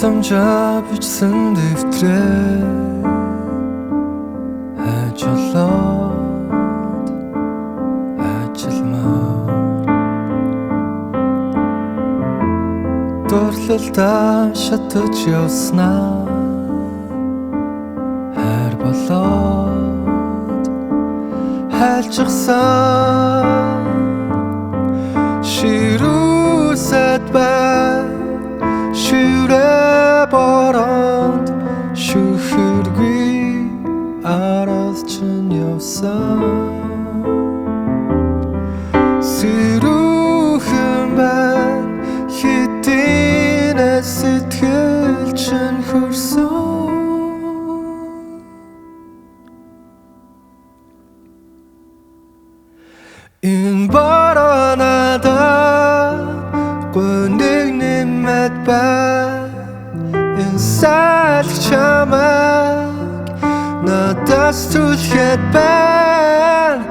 Тусамжаа бичсэн дэвтрээ ажлаад ажилмаар дурлалдаа шатаж явснаа хайр болоод хайлчсан ширүүсэт бай шүрэ бороонд шүхэргүй араас чин явсан сэрүүхэн байна хитийн сэтгэл чин хөрсөн энэ бороо надад гүнэг нэмэт байна энэ салх чамайг надаас түлхэд байна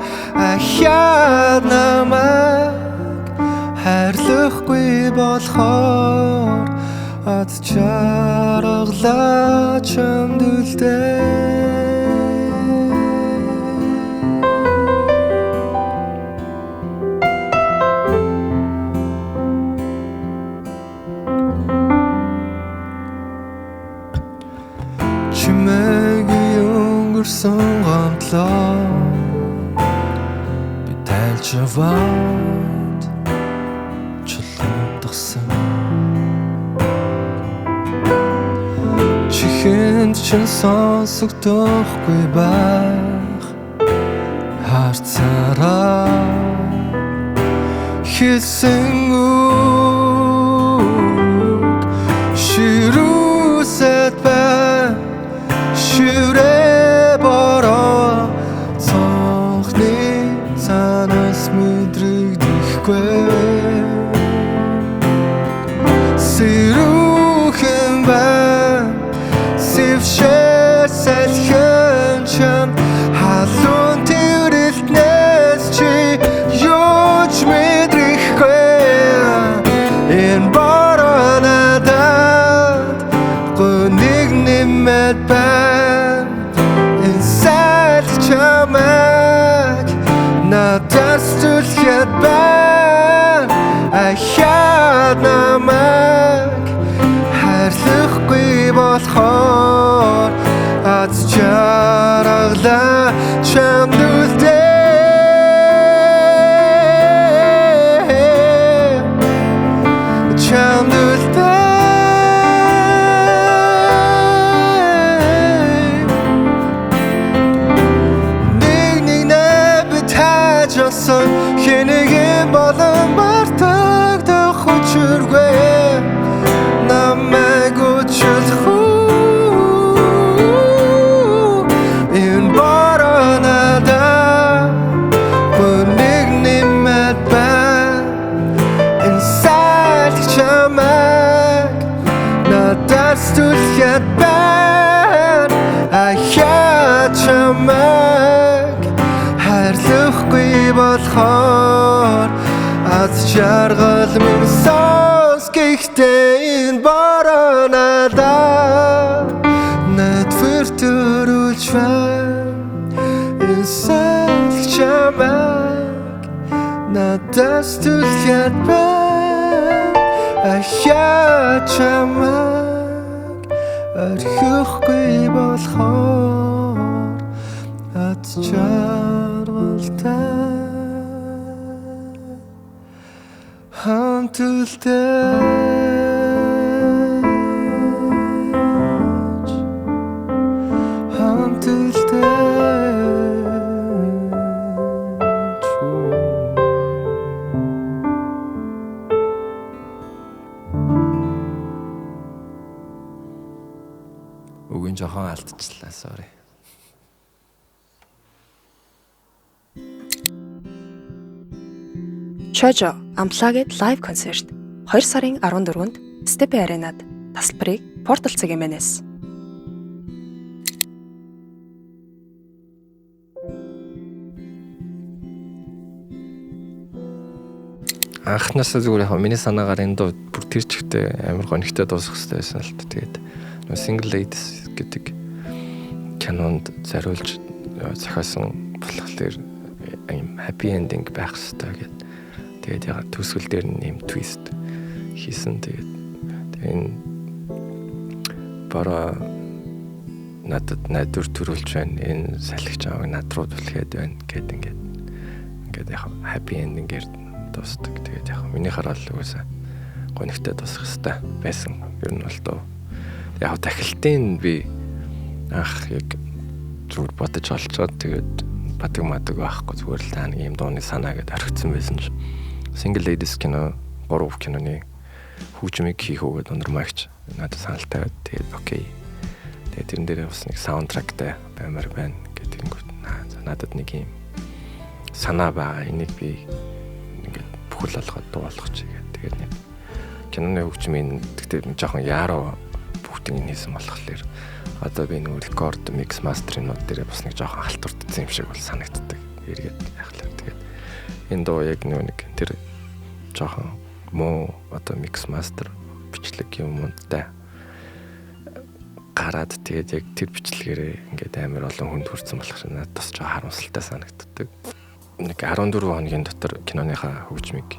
ахяад намайг хайрлахгүй болохоор ад чаргалаа чамд үлдээ чимээгүй өнгөрсөн гомдлоо би тайлж аваад чулуутгасан чихэнд чин сонсогдохгүй байх харцаараа хэлсэн үг ширүүсэт байна шүрэ бороо цонхны цанаас мэдрэгдэхгүй сэрүүхэн байна сэвшээ салхин чам халуун тэрэлтнээс чи юуч мэдрэхгүй энэ бороо надад гүнэг нэмэт байна энэ салх чамайг надаас түлхэд байна ахяад намайг хайрлахгүй болохоор аз чаргалаа чамд үлдээ чамд үлдээ хинэгийн болон мартагдах учиргүй намайг өчөлөх энэ бороо надад гүнэг нэмэт байна энэ салх чамайг надаас түлхэд байна ахяад чамайг хайрлахгүй болохоор аз жаргал минь сонс гэхдээ энэ бороо надад надвэр төрүүлж байна энэ салх чамайг надаас түлхэд байна ахяад чамайг орхихгүй болохоор аз жаргалтай хамт үлдээж хамт үлдээж үгийн жоохон алдчихлаа sorry Чожо Unplugged live концерт 2 сарын 14-нд Step Arena-д тасалбарыг Portal цагийн анхнаасаа зүгээр яг миний санаагаар энэ дуу бүр тэр чигтээ амар гонигтай дуусах хэрэгтэй байсан л та. Тэгээд Single Ladies гэдэг кинонд зориулж зохиосон болохоор ийм happy ending байх хэрэгтэй гэдэг. Тэгээд яг төсвөл дээр нь ийм twist хийсэн. Тэгээд энэ бараа надад найдвар төрүүлж байна. Энэ салхич аав над руу түлхээд байна гэдэг ингээд яг happy ending-ээр дуусдаг. Тэгээд яг миний хараал үгүйсээ гонигтай дуусах хэрэгтэй байсан. Ер нь бол доо яг тахилтын би ах яг зүгээр бодож олцоод тэгээд бадаг мадаг байхгүй зүгээр л таа нэг юм дууны санаа гэдээ орхицсан байсан ч Single Ladies кино 3 киноны хөгжмийг хийх үгээд ундрмаагч надад санал тавиад тэгээд окей. Тэгээд тэрэн дээр бас нэг саундтрактай баймаар байна гэдэг нь надад нэг юм санаа байгаа. Энийг би ингээд бүхэл болгоод дуу болгоч гэдэг. Тэгээд нэг киноны хөгжмийн тэгтээ жоохон яруу бүгдийг хийсэн болохоор одоо би нэг рекорд микс мастеринууд дээр бас нэг жоохон халтурдсан юм шиг бол санагддаг. Эргээд яхалаа. Тэгээд энэ дуу яг нэг тэр жоохон муу одоо микс мастер бичлэг юмтай гараад тэгээд яг тэр бичлэгээрээ ингээд амар олон хүнд хүрсэн болох надад бас жоохон харамсалтай санагддаг. Нэг 14 хоногийн дотор киноныхаа хөгжмийг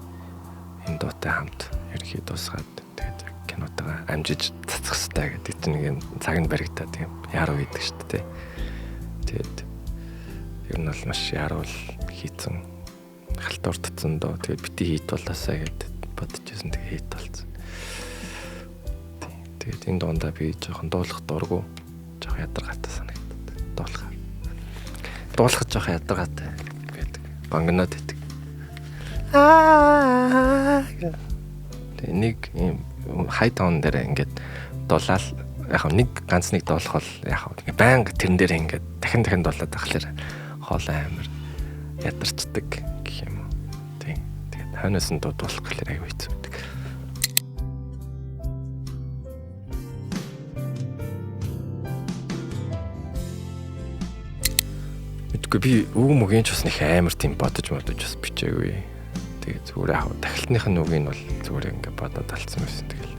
энэ дуутай хамт ерхий дуусгаад тэгээд кинотойгоо амжиж цацах хэрэгтэй гэдэг чинь нэг юм цаг нь баригдаад тийм яруу гэдэг шүү дээ. Тэгээд ер нь бол маш яруу хийцэн халтурдсан доо. Тэгээд бити хийт болоосаа гэд бодож байсан. Тэгээд хийт болсон. Тэгээд энэ доонда би жоохон дуулах дургу жоохон ядаргаатай санагдаад дуулахад жоохон ядаргаатай гэдэг бангнаад байдаг. Нэг юм хай таун дээр ингээд дуулаад яг нэг ганц нэг дуулах бол яг ингээд байнга тэрэн дээр ингээд дахин дуулаад байхлаар хоолой амир ядарчдаг гэх юм уу. Тэгээд хойноос нь дуулах гэхлээр аюу хэцүү байдаг. Мэдгүй би үг ч бас нэг амар тийм бодож бас бичээгүй. Тэгээд зүгээр яг тахилтных нь үгийг нь бол зүгээр ингээд бодоод алдсан байсан. Тэгэл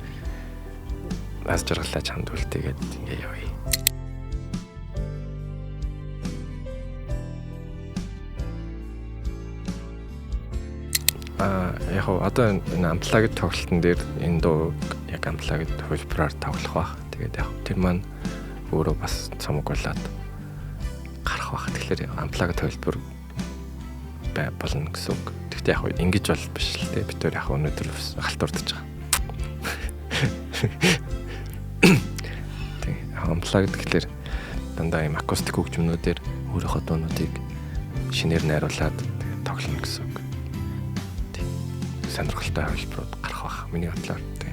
аз жаргалаа чамд үлдээгээд ингээ явъя. Яг одоо энэ амплагид тоглолтын дээр энэ дуу яг амплагид хөлбраар тоглох байх. Тэгээд яг тэр маань өөрөө бас цамаг болоод гарах байх. Тэгэхээр амплагид хөлбөр болно гэсэн үг. Тэгтээ яг ингэж бол биш л дээ. Бид төр яг өнөөдөр халтурдаж байгаа. Тэг амплагид тэгэхээр дандаа юм акустик хөгжмнүүдээр өөрийнхөө дуунуудыг шинээр найруулад тоглоно гэсэн үг. Тэг сонирхолтой хөлбөрөд гарах байх. Миний бодлоор тэг.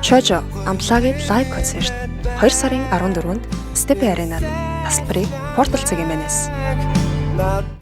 Чожо Unplugged live концерт 2 сарын 14-нд Step Arena-д тасалбарыг Portal цагийн манаас